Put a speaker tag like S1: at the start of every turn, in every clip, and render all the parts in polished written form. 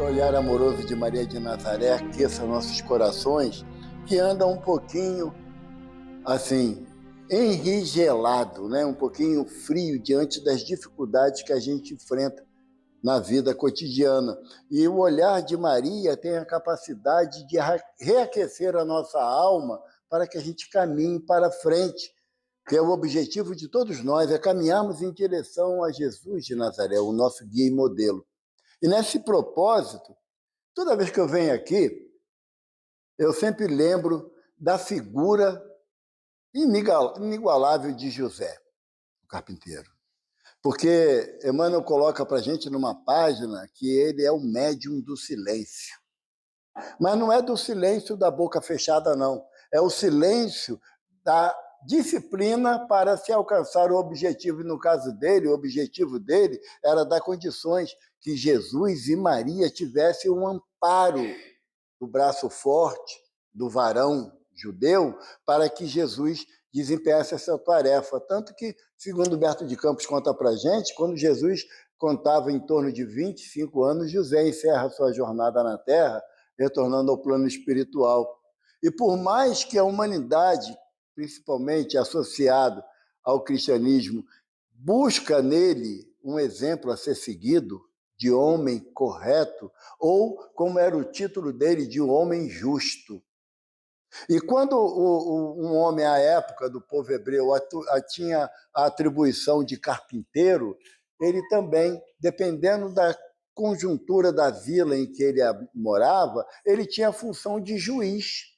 S1: o olhar amoroso de Maria de Nazaré aqueça nossos corações, que andam um pouquinho, assim, enrigelado, né? Um pouquinho frio diante das dificuldades que a gente enfrenta na vida cotidiana. E o olhar de Maria tem a capacidade de reaquecer a nossa alma para que a gente caminhe para frente, que é o objetivo de todos nós, é caminharmos em direção a Jesus de Nazaré, o nosso guia e modelo. E nesse propósito, toda vez que eu venho aqui, eu sempre lembro da figura inigualável de José, o carpinteiro. Porque Emmanuel coloca para a gente numa página que ele é o médium do silêncio. Mas não é do silêncio da boca fechada, não. É o silêncio da disciplina para se alcançar o objetivo. E no caso dele, o objetivo dele era dar condições que Jesus e Maria tivessem um amparo do braço forte do varão judeu para que Jesus desempenhasse essa tarefa. Tanto que, segundo Humberto de Campos conta para a gente, quando Jesus contava em torno de 25 anos, José encerra sua jornada na Terra, retornando ao plano espiritual. E por mais que a humanidade, principalmente associado ao cristianismo, busca nele um exemplo a ser seguido, de homem correto, ou, como era o título dele, de um homem justo. E quando um homem, à época do povo hebreu, tinha a atribuição de carpinteiro, ele também, dependendo da conjuntura da vila em que ele morava, ele tinha a função de juiz.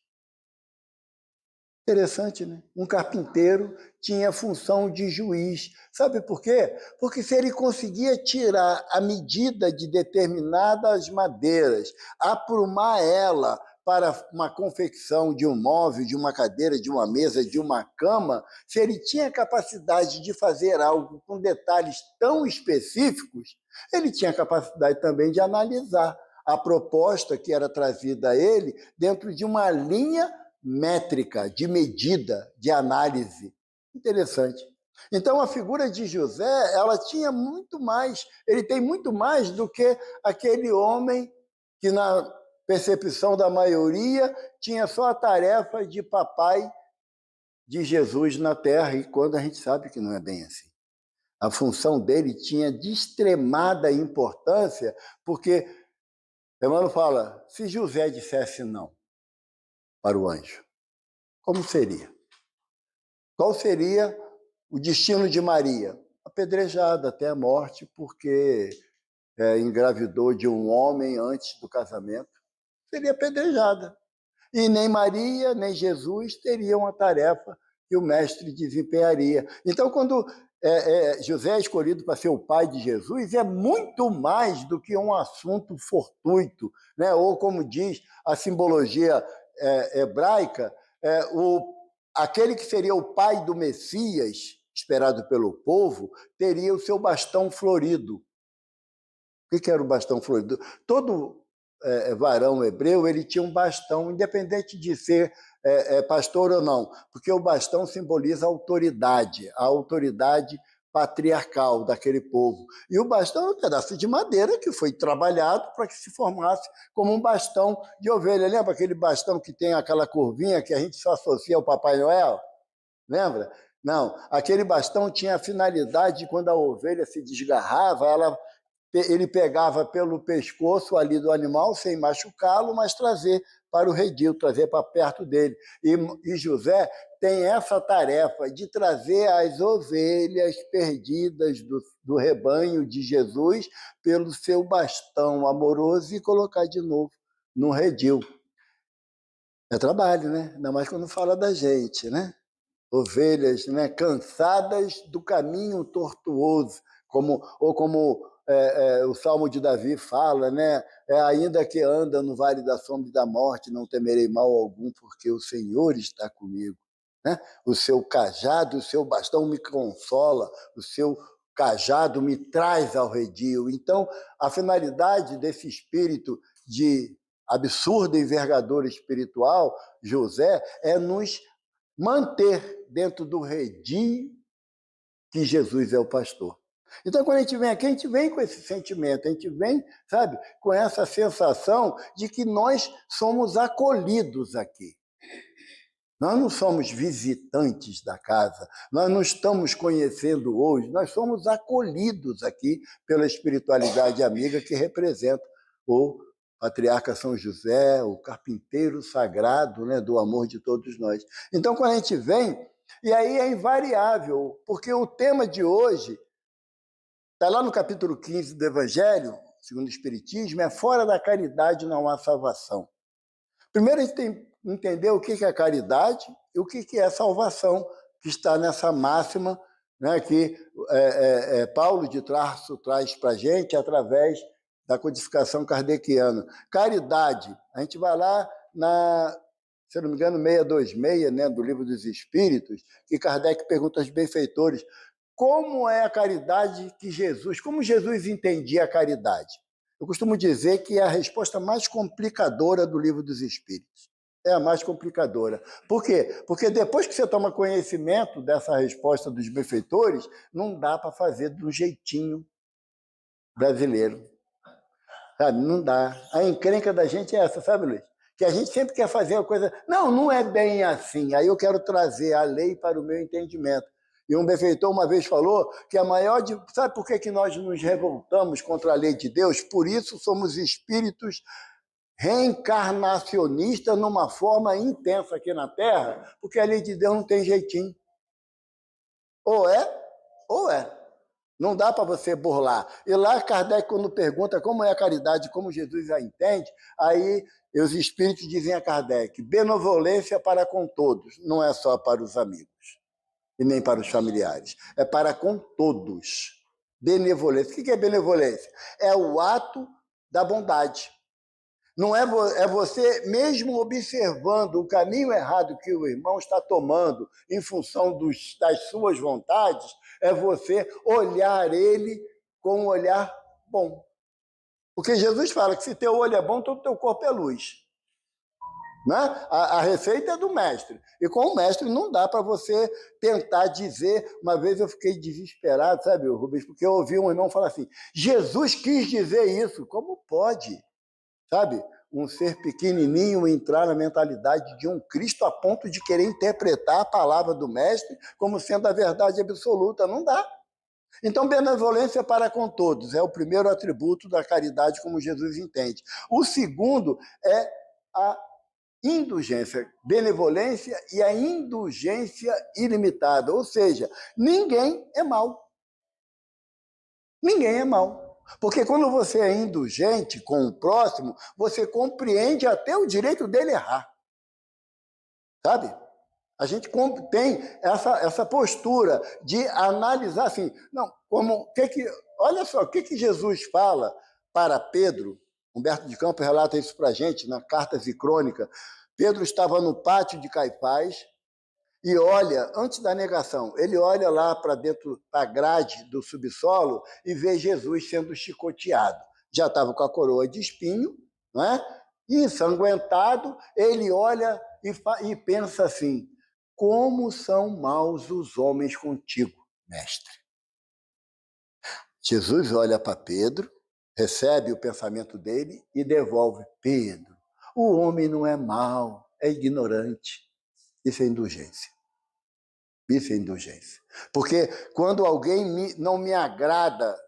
S1: Interessante, né? Um carpinteiro tinha a função de juiz. Sabe por quê? Porque se ele conseguia tirar a medida de determinadas madeiras, aprumar ela para uma confecção de um móvel, de uma cadeira, de uma mesa, de uma cama, se ele tinha capacidade de fazer algo com detalhes tão específicos, ele tinha capacidade também de analisar a proposta que era trazida a ele dentro de uma linha métrica, de medida, de análise. Interessante. Então, a figura de José, ela tinha muito mais, ele tem muito mais do que aquele homem que, na percepção da maioria, tinha só a tarefa de papai de Jesus na Terra, e quando a gente sabe que não é bem assim. A função dele tinha de extremada importância, porque Emmanuel fala, se José dissesse não para o anjo, como seria? Qual seria o destino de Maria? Apedrejada até a morte, porque engravidou de um homem antes do casamento. Seria apedrejada. E nem Maria, nem Jesus teriam a tarefa que o mestre desempenharia. Então, quando José é escolhido para ser o pai de Jesus, é muito mais do que um assunto fortuito, né? Ou, como diz a simbologia hebraica, aquele que seria o pai do Messias, esperado pelo povo, teria o seu bastão florido. O que era o bastão florido? Todo varão hebreu, ele tinha um bastão, independente de ser pastor ou não, porque o bastão simboliza a autoridade patriarcal daquele povo. E o bastão é um pedaço de madeira que foi trabalhado para que se formasse como um bastão de ovelha. Lembra aquele bastão que tem aquela curvinha que a gente só associa ao Papai Noel? Lembra? Não, aquele bastão tinha a finalidade de, quando a ovelha se desgarrava, ele pegava pelo pescoço ali do animal, sem machucá-lo, mas trazer para o redil, trazer para perto dele. E José tem essa tarefa de trazer as ovelhas perdidas do rebanho de Jesus pelo seu bastão amoroso e colocar de novo no redil. É trabalho, né? Ainda mais quando fala da gente, né? Ovelhas, né? Cansadas do caminho tortuoso, como o Salmo de Davi fala, né? Ainda que anda no vale da sombra e da morte, não temerei mal algum, porque o Senhor está comigo. Né? O seu cajado, o seu bastão me consola, o seu cajado me traz ao redil. Então, a finalidade desse espírito de absurda envergadura espiritual, José, é nos manter dentro do redil que Jesus é o pastor. Então, quando a gente vem aqui, a gente vem com esse sentimento, a gente vem, sabe, com essa sensação de que nós somos acolhidos aqui. Nós não somos visitantes da casa, nós não estamos conhecendo hoje, nós somos acolhidos aqui pela espiritualidade amiga que representa o patriarca São José, o carpinteiro sagrado, né, do amor de todos nós. Então, quando a gente vem, e aí é invariável, porque o tema de hoje está lá no capítulo 15 do Evangelho, segundo o Espiritismo, é fora da caridade não há salvação. Primeiro a gente tem que entender o que é caridade e o que é salvação, que está nessa máxima, né, que Paulo de Tarso traz para a gente através da codificação kardeciana. Caridade, a gente vai lá na, se não me engano, 626, né, do Livro dos Espíritos, que Kardec pergunta aos benfeitores como é a caridade que Jesus, como Jesus entendia a caridade. Eu costumo dizer que é a resposta mais complicadora do Livro dos Espíritos. É a mais complicadora. Por quê? Porque depois que você toma conhecimento dessa resposta dos benfeitores, não dá para fazer do jeitinho brasileiro. Sabe? Não dá. A encrenca da gente é essa, sabe, Luiz? Que a gente sempre quer fazer a coisa... Não, não é bem assim. Aí eu quero trazer a lei para o meu entendimento. E um benfeitor uma vez falou que a maior... Sabe por que nós nos revoltamos contra a lei de Deus? Por isso somos espíritos reencarnacionistas numa forma intensa aqui na Terra, porque a lei de Deus não tem jeitinho. Ou é, ou é. Não dá para você burlar. E lá Kardec, quando pergunta como é a caridade, como Jesus a entende, aí os espíritos dizem a Kardec, benevolência para com todos, não é só para os amigos e nem para os familiares, é para com todos. Benevolência. O que é benevolência? É o ato da bondade. Não é você, mesmo observando o caminho errado que o irmão está tomando em função das suas vontades, é você olhar ele com um olhar bom. Porque Jesus fala que se teu olho é bom, todo teu corpo é luz. Né? A receita é do mestre. E com o mestre não dá para você tentar dizer... Uma vez eu fiquei desesperado, sabe, Rubens? Porque eu ouvi um irmão falar assim, Jesus quis dizer isso. Como pode? Sabe? Um ser pequenininho entrar na mentalidade de um Cristo a ponto de querer interpretar a palavra do mestre como sendo a verdade absoluta. Não dá. Então, benevolência para com todos é o primeiro atributo da caridade como Jesus entende. O segundo é a indulgência, benevolência e a indulgência ilimitada. Ou seja, ninguém é mau. Ninguém é mau. Porque quando você é indulgente com o próximo, você compreende até o direito dele errar. Sabe? A gente tem essa postura de analisar assim, não, olha só, o que Jesus fala para Pedro? Humberto de Campos relata isso para a gente na Cartas e Crônica. Pedro estava no pátio de Caifás e olha, antes da negação, ele olha lá para dentro da grade do subsolo e vê Jesus sendo chicoteado. Já estava com a coroa de espinho, né? Ensanguentado, ele olha e pensa assim, como são maus os homens contigo, mestre. Jesus olha para Pedro, recebe o pensamento dele e devolve. Pedro, o homem não é mau, é ignorante. Isso é indulgência. Isso é indulgência. Porque quando alguém não me agrada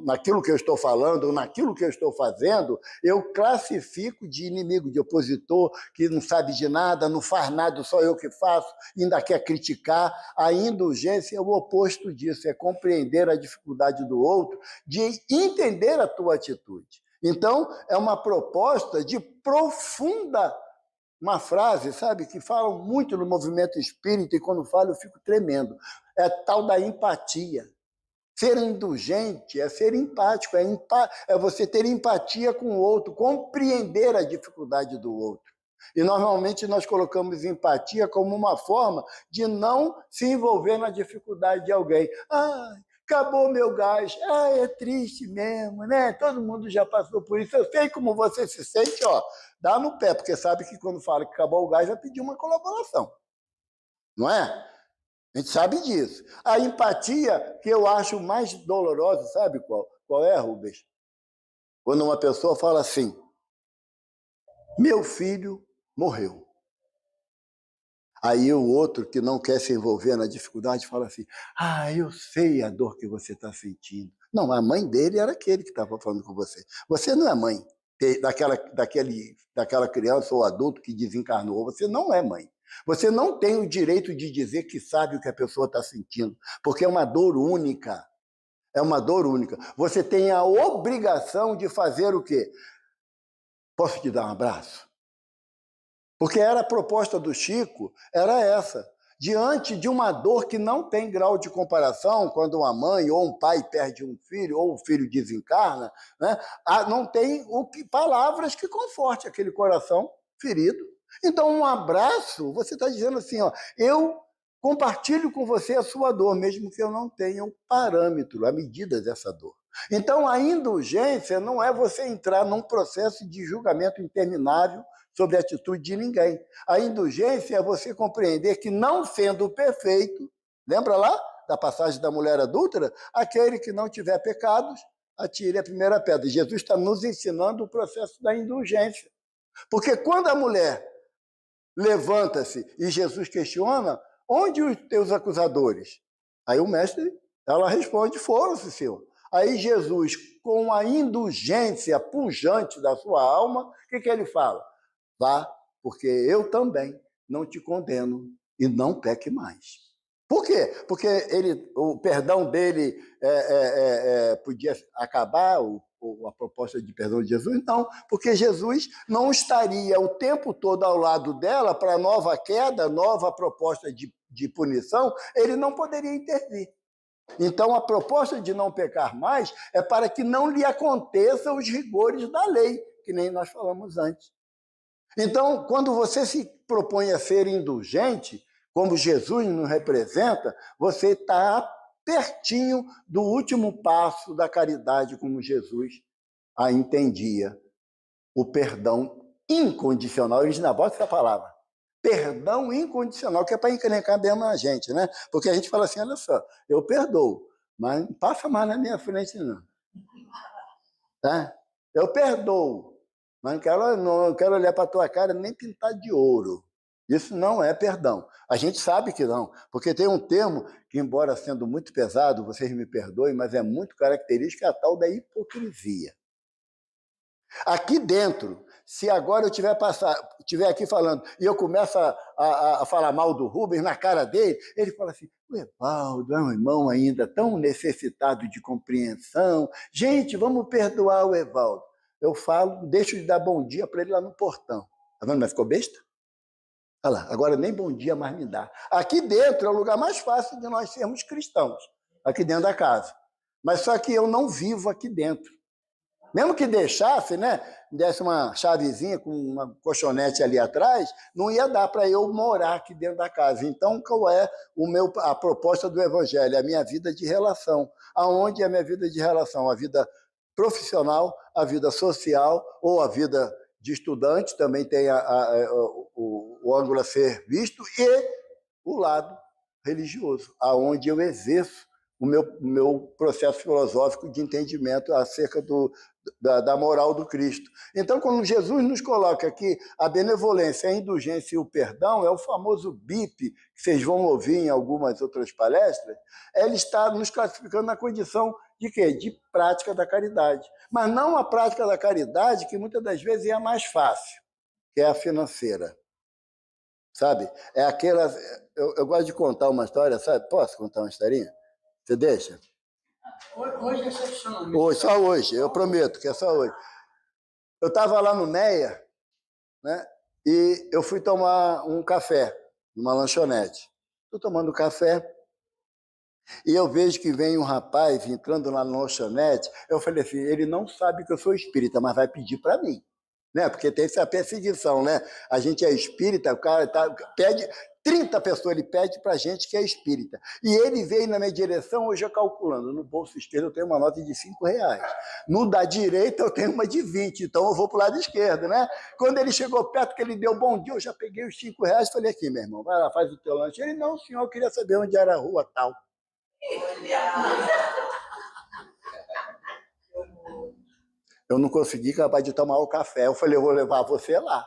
S1: naquilo que eu estou falando, ou naquilo que eu estou fazendo, eu classifico de inimigo, de opositor, que não sabe de nada, não faz nada, só eu que faço, ainda quer criticar. A indulgência é o oposto disso, é compreender a dificuldade do outro, de entender a tua atitude. Então, é uma proposta de profunda... Uma frase, sabe, que falam muito no movimento espírita, e quando falo eu fico tremendo. É tal da empatia. Ser indulgente é ser empático, é você ter empatia com o outro, compreender a dificuldade do outro. E normalmente nós colocamos empatia como uma forma de não se envolver na dificuldade de alguém. Ah, acabou meu gás. Ah, é triste mesmo, né? Todo mundo já passou por isso. Eu sei como você se sente, ó, dá no pé, porque sabe que quando fala que acabou o gás, vai pedir uma colaboração. Não é? A gente sabe disso. A empatia, que eu acho mais dolorosa, sabe qual? Qual é, Rubens? Quando uma pessoa fala assim, meu filho morreu. Aí o outro, que não quer se envolver na dificuldade, fala assim, eu sei a dor que você está sentindo. Não, a mãe dele era aquele que estava falando com você. Você não é mãe daquela criança ou adulto que desencarnou. Você não é mãe. Você não tem o direito de dizer que sabe o que a pessoa está sentindo, porque é uma dor única. É uma dor única. Você tem a obrigação de fazer o quê? Posso te dar um abraço? Porque era a proposta do Chico, era essa. Diante de uma dor que não tem grau de comparação, quando uma mãe ou um pai perde um filho, ou o filho desencarna, né? Não tem palavras que confortem aquele coração ferido. Então, um abraço, você está dizendo assim, ó, eu compartilho com você a sua dor, mesmo que eu não tenha o parâmetro, a medida dessa dor. Então, a indulgência não é você entrar num processo de julgamento interminável sobre a atitude de ninguém. A indulgência é você compreender que, não sendo perfeito, lembra lá da passagem da mulher adúltera? Aquele que não tiver pecados, atire a primeira pedra. Jesus está nos ensinando o processo da indulgência. Porque quando a mulher levanta-se e Jesus questiona, onde os teus acusadores? Aí o mestre, ela responde, foram-se, Senhor. Aí Jesus, com a indulgência pujante da sua alma, o que ele fala? Vá, porque eu também não te condeno e não peque mais. Por quê? Porque o perdão dele podia acabar, a proposta de perdão de Jesus? Não, porque Jesus não estaria o tempo todo ao lado dela para nova queda, nova proposta de punição, ele não poderia intervir. Então, a proposta de não pecar mais é para que não lhe aconteçam os rigores da lei, que nem nós falamos antes. Então, quando você se propõe a ser indulgente, como Jesus nos representa, você está pertinho do último passo da caridade, como Jesus a entendia. O perdão incondicional. Eles não botam essa palavra. Perdão incondicional, que é para encrencar mesmo a gente, né? Porque a gente fala assim, olha só, eu perdoo, mas não passa mais na minha frente, não. Tá? Eu perdoo, mas não quero olhar para a tua cara nem pintar de ouro. Isso não é perdão. A gente sabe que não, porque tem um termo que, embora sendo muito pesado, vocês me perdoem, mas é muito característico, é a tal da hipocrisia. Aqui dentro, se agora eu estiver aqui falando e eu começo a falar mal do Rubens na cara dele, ele fala assim, o Evaldo é um irmão ainda tão necessitado de compreensão. Gente, vamos perdoar o Evaldo. Eu falo, deixo de dar bom dia para ele lá no portão. Tá vendo? Mas ficou besta? Olha lá, agora nem bom dia mais me dá. Aqui dentro é o lugar mais fácil de nós sermos cristãos, aqui dentro da casa. Mas só que eu não vivo aqui dentro. Mesmo que deixasse, né, desse uma chavezinha com uma colchonete ali atrás, não ia dar para eu morar aqui dentro da casa. Então, qual é a proposta do Evangelho? A minha vida de relação. Aonde é a minha vida de relação? A vida profissional, a vida social ou a vida de estudante, também tem o ângulo a ser visto, e o lado religioso, aonde eu exerço o meu processo filosófico de entendimento acerca da moral do Cristo. Então, quando Jesus nos coloca aqui a benevolência, a indulgência e o perdão, é o famoso BIP, que vocês vão ouvir em algumas outras palestras, ele está nos classificando na condição de quê? De prática da caridade. Mas não a prática da caridade, que muitas das vezes é a mais fácil, que é a financeira. Sabe? É aquela... Eu gosto de contar uma história, sabe? Posso contar uma historinha? Você deixa?
S2: Hoje é excepcionalmente.
S1: Hoje, só hoje, eu prometo que é só hoje. Eu estava lá no Meia, né? E eu fui tomar um café numa lanchonete. Estou tomando café e eu vejo que vem um rapaz entrando lá na lanchonete. Eu falei assim, ele não sabe que eu sou espírita, mas vai pedir para mim. Né? Porque tem essa perseguição, né? A gente é espírita, o cara pede... 30 pessoas ele pede para gente que é espírita. E ele veio na minha direção, hoje eu calculando, no bolso esquerdo eu tenho uma nota de R$ 5. No da direita eu tenho uma de 20, então eu vou para o lado esquerdo, né? Quando ele chegou perto, que ele deu bom dia, eu já peguei os R$ 5 e falei, aqui, meu irmão, vai lá, faz o teu lanche. Ele, não, senhor, eu queria saber onde era a rua tal. Eu não consegui acabar de tomar o café. Eu falei, eu vou levar você lá.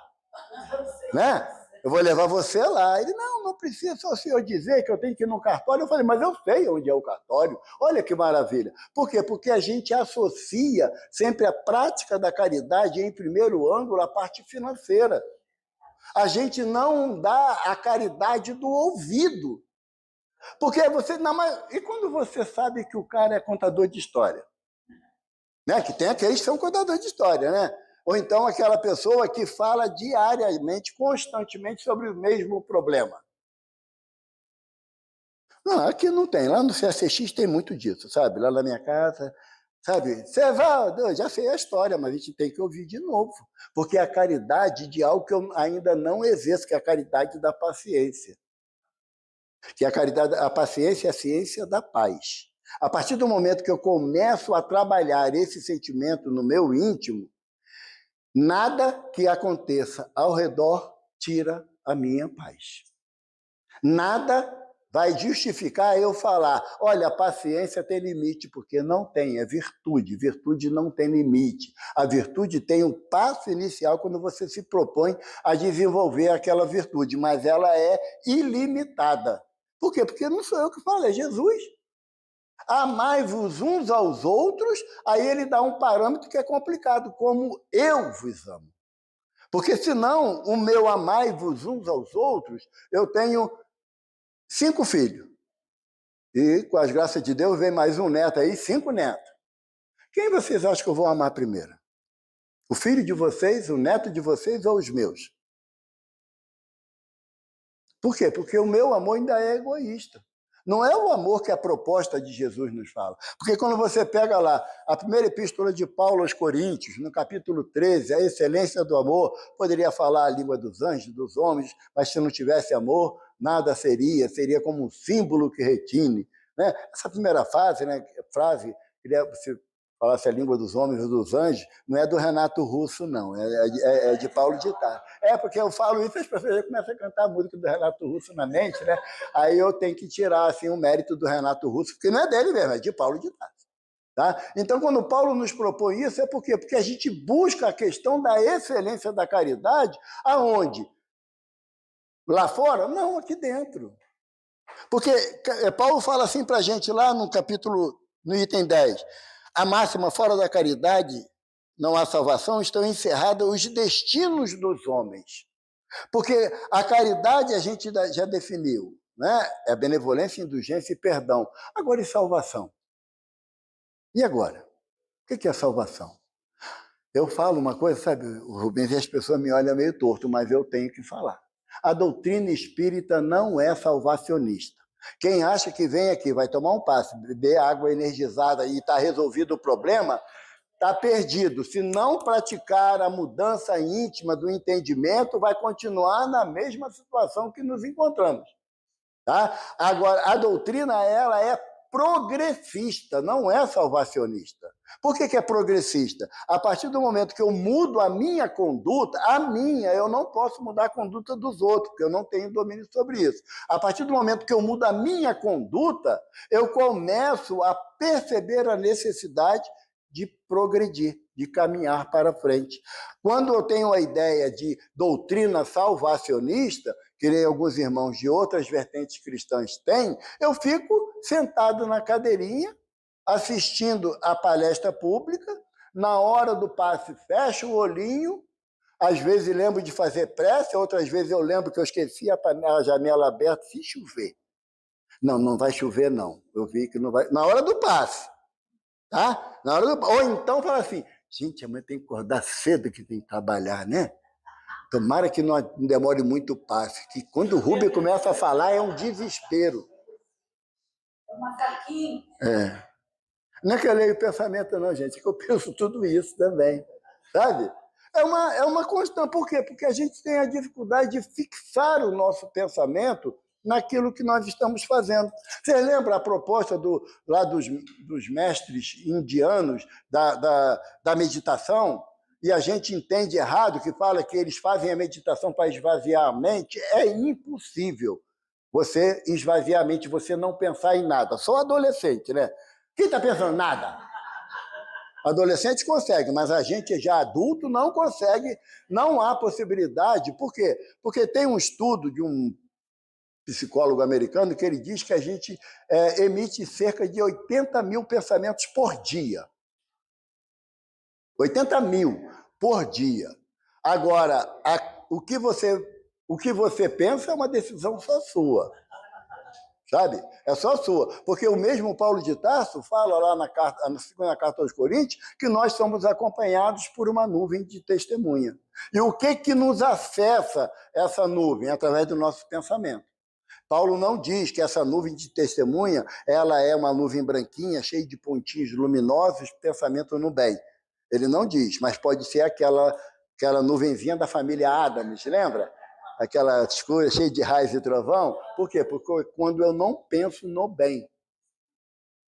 S1: Né? Eu vou levar você lá. Ele, não precisa, só o senhor dizer que eu tenho que ir no cartório. Eu falei, mas eu sei onde é o cartório. Olha que maravilha. Por quê? Porque a gente associa sempre a prática da caridade, em primeiro ângulo, a parte financeira. A gente não dá a caridade do ouvido. Porque você... Não, mas, e quando você sabe que o cara é contador de história? Né? Que tem aqueles que são contadores de história, né? Ou então aquela pessoa que fala diariamente, constantemente sobre o mesmo problema. Não, aqui não tem. Lá no CSX tem muito disso, sabe? Lá na minha casa, sabe? Você vai, eu já sei a história, mas a gente tem que ouvir de novo. Porque é a caridade de algo que eu ainda não exerço, que é a caridade da paciência. Que a caridade, a paciência é a ciência da paz. A partir do momento que eu começo a trabalhar esse sentimento no meu íntimo, nada que aconteça ao redor tira a minha paz. Nada vai justificar eu falar, olha, a paciência tem limite, porque não tem, é virtude. Virtude não tem limite. A virtude tem um passo inicial quando você se propõe a desenvolver aquela virtude, mas ela é ilimitada. Por quê? Porque não sou eu que falo, é Jesus. Amai-vos uns aos outros, aí ele dá um parâmetro que é complicado, como eu vos amo. Porque senão, o meu amai-vos uns aos outros, eu tenho 5 filhos. E com as graças de Deus vem mais um neto aí, 5 netos. Quem vocês acham que eu vou amar primeiro? O filho de vocês, o neto de vocês ou os meus? Por quê? Porque o meu amor ainda é egoísta. Não é o amor que a proposta de Jesus nos fala. Porque quando você pega lá a primeira epístola de Paulo aos Coríntios, no capítulo 13, a excelência do amor, poderia falar a língua dos anjos, dos homens, mas se não tivesse amor, nada seria como um símbolo que retine. Né? Essa primeira frase, se falasse a língua dos homens e dos anjos, não é do Renato Russo, não, é de Paulo de Tarso. Porque eu falo isso, as pessoas já começam a cantar a música do Renato Russo na mente, né? Aí eu tenho que tirar assim, o mérito do Renato Russo, porque não é dele mesmo, é de Paulo de Tarso. Tá? Então, quando Paulo nos propõe isso, é por quê? Porque a gente busca a questão da excelência da caridade, aonde? Lá fora? Não, aqui dentro. Porque Paulo fala assim para a gente lá no capítulo, no item 10, a máxima fora da caridade não há salvação, estão encerrados os destinos dos homens. Porque a caridade a gente já definiu, né? É benevolência, indulgência e perdão. Agora, e salvação? E agora? O que é salvação? Eu falo uma coisa, sabe, Rubens, e as pessoas me olham meio torto, mas eu tenho que falar. A doutrina espírita não é salvacionista. Quem acha que vem aqui, vai tomar um passe, beber água energizada e está resolvido o problema, está perdido. Se não praticar a mudança íntima do entendimento, vai continuar na mesma situação que nos encontramos. Tá? Agora, a doutrina ela é progressista, não é salvacionista. Por que é progressista? A partir do momento que eu mudo a minha conduta, eu não posso mudar a conduta dos outros, porque eu não tenho domínio sobre isso. A partir do momento que eu mudo a minha conduta, eu começo a perceber a necessidade de progredir, de caminhar para frente. Quando eu tenho a ideia de doutrina salvacionista, que nem alguns irmãos de outras vertentes cristãs têm, eu fico sentado na cadeirinha, assistindo a palestra pública, na hora do passe fecho o olhinho, às vezes lembro de fazer prece, outras vezes eu lembro que eu esqueci a janela aberta, se chover. Não vai chover não, eu vi que não vai... Na hora do passe, tá? Ou então fala assim, gente, amanhã tem que acordar cedo que tem que trabalhar, né? Tomara que não demore muito o passe, que quando o Rubem começa a falar é um desespero.
S2: É um macaquinho.
S1: Não é que eu leio o pensamento não, gente, é que eu penso tudo isso também, sabe? É uma constante. Por quê? Porque a gente tem a dificuldade de fixar o nosso pensamento naquilo que nós estamos fazendo. Você lembra a proposta lá dos mestres indianos da meditação? E a gente entende errado, que fala que eles fazem a meditação para esvaziar a mente. É impossível você esvaziar a mente, você não pensar em nada. Só adolescente, né? Quem está pensando? Nada. Adolescente consegue, mas a gente já adulto não consegue, não há possibilidade. Por quê? Porque tem um estudo de um psicólogo americano que ele diz que a gente emite cerca de 80 mil pensamentos por dia. 80 mil por dia. Agora, o que você pensa é uma decisão só sua. Sabe? É só sua. Porque o mesmo Paulo de Tarso fala lá na segunda carta aos Coríntios que nós somos acompanhados por uma nuvem de testemunha. E o que nos acessa essa nuvem? Através do nosso pensamento. Paulo não diz que essa nuvem de testemunha ela é uma nuvem branquinha, cheia de pontinhos luminosos, pensamento no bem. Ele não diz, mas pode ser aquela nuvenzinha da família Adams, lembra? Aquela escura, cheia de raios e trovão. Por quê? Porque quando eu não penso no bem.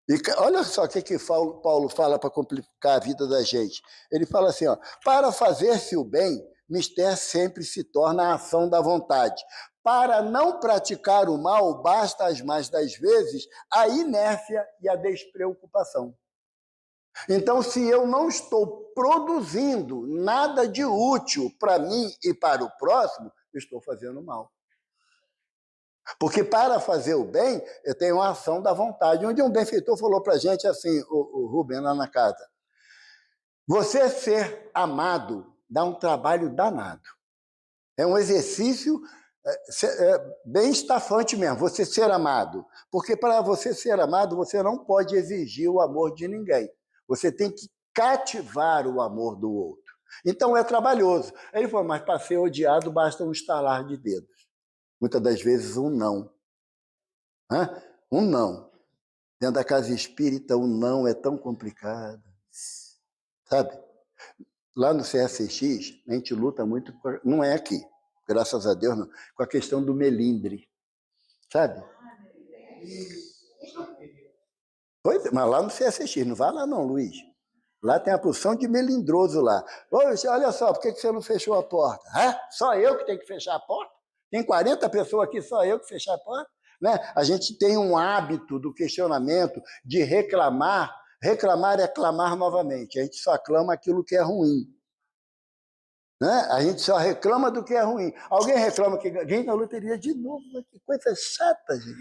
S1: E olha só o que Paulo fala para complicar a vida da gente. Ele fala assim, ó, para fazer-se o bem, mister sempre se torna a ação da vontade. Para não praticar o mal, basta as mais das vezes a inércia e a despreocupação. Então, se eu não estou produzindo nada de útil para mim e para o próximo, eu estou fazendo mal. Porque para fazer o bem, eu tenho uma ação da vontade. Um dia um benfeitor falou para a gente assim, o Rubem lá na casa, você ser amado dá um trabalho danado. É um exercício bem estafante mesmo, você ser amado. Porque para você ser amado, você não pode exigir o amor de ninguém. Você tem que cativar o amor do outro. Então é trabalhoso. Ele falou, mas para ser odiado basta um estalar de dedos. Muitas das vezes um não. Um não. Dentro da casa espírita, o não é tão complicado. Sabe? Lá no CSX, a gente luta muito, não é aqui, graças a Deus, não, com a questão do melindre. Sabe? Pois é, mas lá no CSX, não vai lá não, Luiz. Lá tem a porção de melindroso lá. Olha só, por que você não fechou a porta? Só eu que tenho que fechar a porta? Tem 40 pessoas aqui, só eu que fechar a porta? Né? A gente tem um hábito do questionamento, de reclamar. Reclamar é clamar novamente. A gente só clama aquilo que é ruim. Né? A gente só reclama do que é ruim. Alguém reclama que ganha na loteria de novo. Que coisa chata, gente.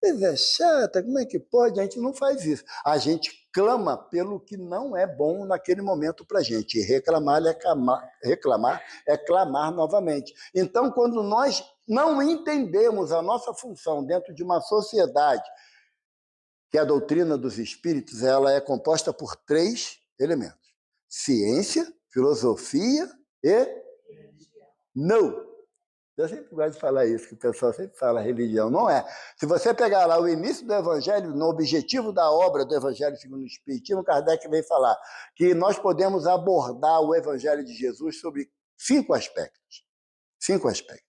S1: Coisa chata, como é que pode? A gente não faz isso. A gente clama pelo que não é bom naquele momento para a gente. E reclamar é clamar novamente. Então, quando nós não entendemos a nossa função dentro de uma sociedade, que a doutrina dos espíritos ela é composta por 3 elementos: ciência, filosofia e não. Eu sempre gosto de falar isso, que o pessoal sempre fala religião. Não é. Se você pegar lá o início do Evangelho, no objetivo da obra do Evangelho segundo o Espiritismo, Kardec vem falar que nós podemos abordar o Evangelho de Jesus sobre 5 aspectos. 5 aspectos.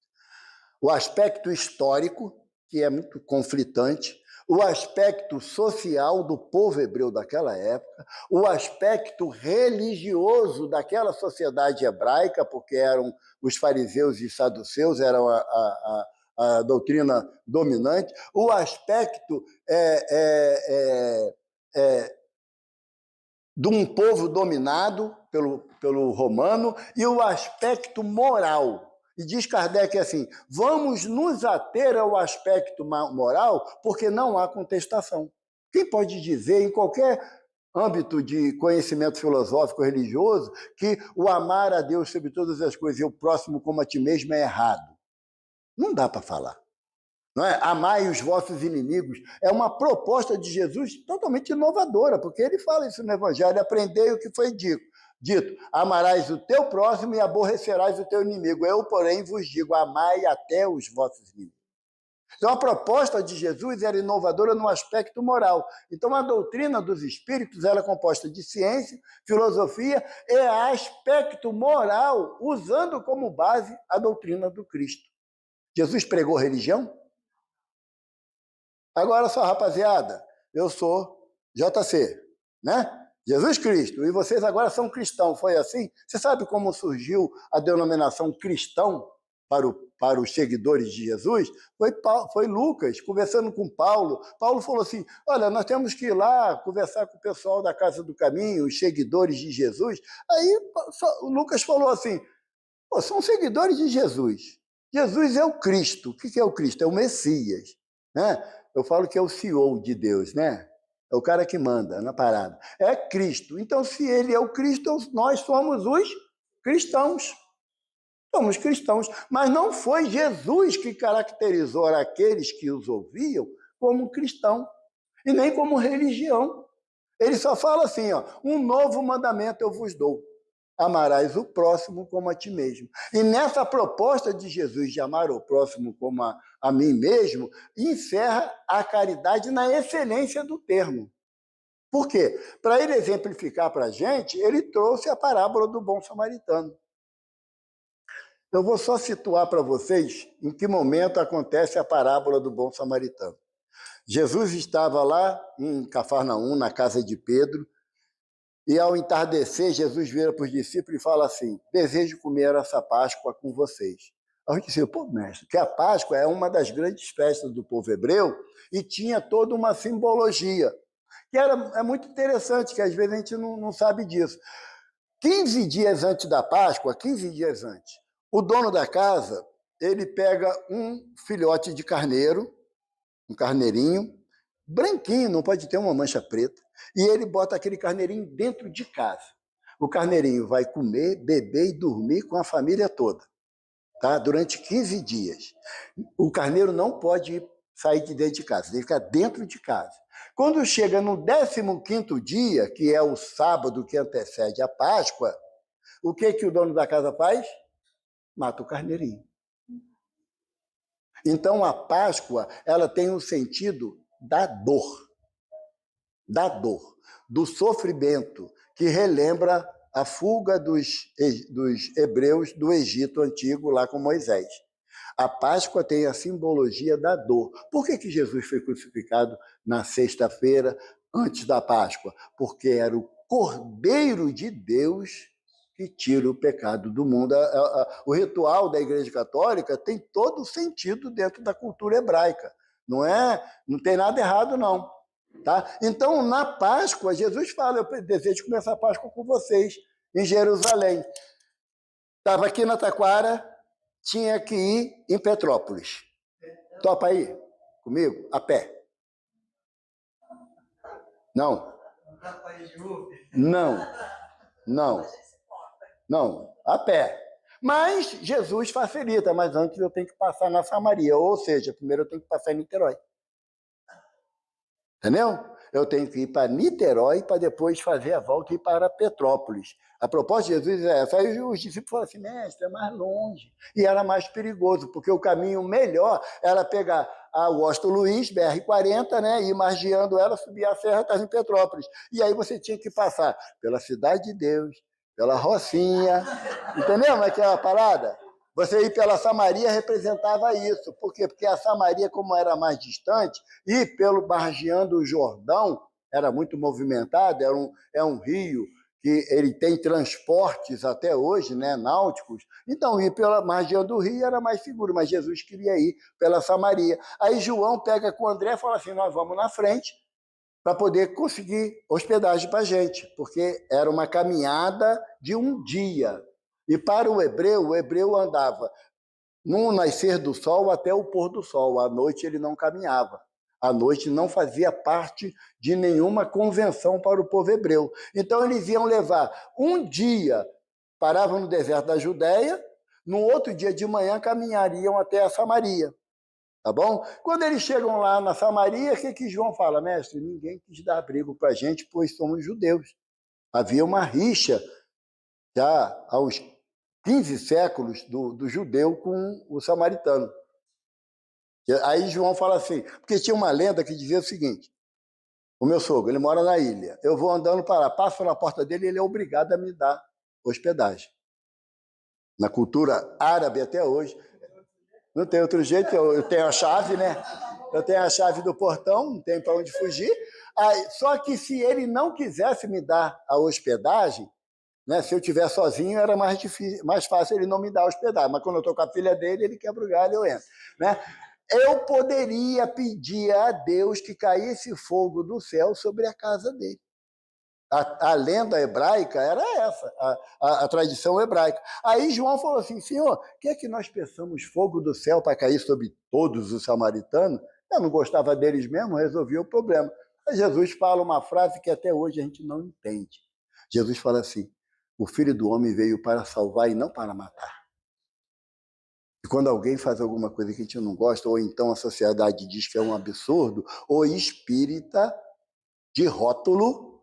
S1: O aspecto histórico, que é muito conflitante, o aspecto social do povo hebreu daquela época, o aspecto religioso daquela sociedade hebraica, porque eram os fariseus e saduceus, eram a doutrina dominante, o aspecto de um povo dominado pelo romano e o aspecto moral. E diz Kardec assim, vamos nos ater ao aspecto moral porque não há contestação. Quem pode dizer, em qualquer âmbito de conhecimento filosófico religioso, que o amar a Deus sobre todas as coisas e o próximo como a ti mesmo é errado? Não dá para falar. Não é? Amai os vossos inimigos. É uma proposta de Jesus totalmente inovadora, porque ele fala isso no Evangelho, aprendei o que foi dito, amarás o teu próximo e aborrecerás o teu inimigo. Eu, porém, vos digo, amai até os vossos inimigos. Então, a proposta de Jesus era inovadora no aspecto moral. Então, a doutrina dos espíritos era composta de ciência, filosofia e aspecto moral, usando como base a doutrina do Cristo. Jesus pregou religião? Agora só, rapaziada, eu sou JC, né? Jesus Cristo, e vocês agora são cristãos, foi assim? Você sabe como surgiu a denominação cristão para os seguidores de Jesus? Foi Lucas, conversando com Paulo. Paulo falou assim, olha, nós temos que ir lá conversar com o pessoal da Casa do Caminho, os seguidores de Jesus. Aí Lucas falou assim, pô, são seguidores de Jesus. Jesus é o Cristo. O que é o Cristo? É o Messias, né? Eu falo que é o CEO de Deus, né? É o cara que manda na parada. É Cristo. Então, se ele é o Cristo, nós somos os cristãos. Somos cristãos. Mas não foi Jesus que caracterizou aqueles que os ouviam como cristão e nem como religião. Ele só fala assim, ó, um novo mandamento eu vos dou. Amarás o próximo como a ti mesmo. E nessa proposta de Jesus de amar o próximo como a mim mesmo, encerra a caridade na excelência do termo. Por quê? Para ele exemplificar para a gente, ele trouxe a parábola do bom samaritano. Eu vou só situar para vocês em que momento acontece a parábola do bom samaritano. Jesus estava lá em Cafarnaum, na casa de Pedro, e ao entardecer, Jesus vira para os discípulos e fala assim, desejo comer essa Páscoa com vocês. Aí eu disse, pô, mestre, que a Páscoa é uma das grandes festas do povo hebreu e tinha toda uma simbologia, que é muito interessante, que às vezes a gente não sabe disso. 15 dias antes da Páscoa, 15 dias antes, o dono da casa, ele pega um filhote de carneiro, um carneirinho, branquinho, não pode ter uma mancha preta, e ele bota aquele carneirinho dentro de casa. O carneirinho vai comer, beber e dormir com a família toda, tá? Durante 15 dias. O carneiro não pode sair de dentro de casa, ele fica dentro de casa. Quando chega no 15º dia, que é o sábado que antecede a Páscoa, o que o dono da casa faz? Mata o carneirinho. Então, a Páscoa, ela tem um sentido da dor, do sofrimento, que relembra a fuga dos hebreus do Egito antigo, lá com Moisés. A Páscoa tem a simbologia da dor. Por que Jesus foi crucificado na sexta-feira, antes da Páscoa? Porque era o Cordeiro de Deus que tira o pecado do mundo. O ritual da Igreja Católica tem todo o sentido dentro da cultura hebraica. Não tem nada errado, não. Tá? Então, na Páscoa, Jesus fala, eu desejo começar a Páscoa com vocês, em Jerusalém. Estava aqui na Taquara, tinha que ir em Petrópolis. Topa aí? Comigo? A pé. Não. Não, a pé. Mas Jesus facilita, mas antes eu tenho que passar na Samaria, ou seja, primeiro eu tenho que passar em Niterói. Entendeu? Eu tenho que ir para Niterói para depois fazer a volta e ir para Petrópolis. A proposta de Jesus é essa. Aí os discípulos falaram assim, mestre, é mais longe. E era mais perigoso, porque o caminho melhor era pegar a Washington Luiz, BR-40, né, e ir margeando ela, subir a serra, estava em Petrópolis. E aí você tinha que passar pela Cidade de Deus, pela Rocinha, entendeu como é que é a parada? Você ir pela Samaria representava isso. Por quê? Porque a Samaria, como era mais distante, e pelo margeando o Jordão, era muito movimentado, é um rio que ele tem transportes até hoje, né, náuticos. Então, ir pela margeando o rio era mais seguro, mas Jesus queria ir pela Samaria. Aí João pega com André e fala assim, nós vamos na frente para poder conseguir hospedagem para a gente, porque era uma caminhada de um dia. E para o hebreu andava no nascer do sol até o pôr do sol. À noite ele não caminhava. À noite não fazia parte de nenhuma convenção para o povo hebreu. Então eles iam levar um dia, paravam no deserto da Judéia, no outro dia de manhã caminhariam até a Samaria. Tá bom? Quando eles chegam lá na Samaria, o que João fala? Mestre, ninguém quis dar abrigo para a gente, pois somos judeus. Havia uma rixa já aos 15 séculos do judeu com o samaritano. Aí João fala assim, porque tinha uma lenda que dizia o seguinte, o meu sogro, ele mora na ilha, eu vou andando para lá, passo na porta dele e ele é obrigado a me dar hospedagem. Na cultura árabe até hoje, não tem outro jeito, eu tenho a chave, né? Eu tenho a chave do portão, não tem para onde fugir. Aí, só que se ele não quisesse me dar a hospedagem, né, se eu estiver sozinho, era mais difícil, mais fácil ele não me dar a hospedagem. Mas quando eu estou com a filha dele, ele quebra o galho e eu entro. Né? Eu poderia pedir a Deus que caísse fogo do céu sobre a casa dele. A lenda hebraica era essa, a tradição hebraica. Aí João falou assim, Senhor, quer que nós peçamos fogo do céu para cair sobre todos os samaritanos? Eu não gostava deles mesmo, resolvi o problema. Aí Jesus fala uma frase que até hoje a gente não entende. Jesus fala assim, o Filho do Homem veio para salvar e não para matar. E quando alguém faz alguma coisa que a gente não gosta, ou então a sociedade diz que é um absurdo, o espírita de rótulo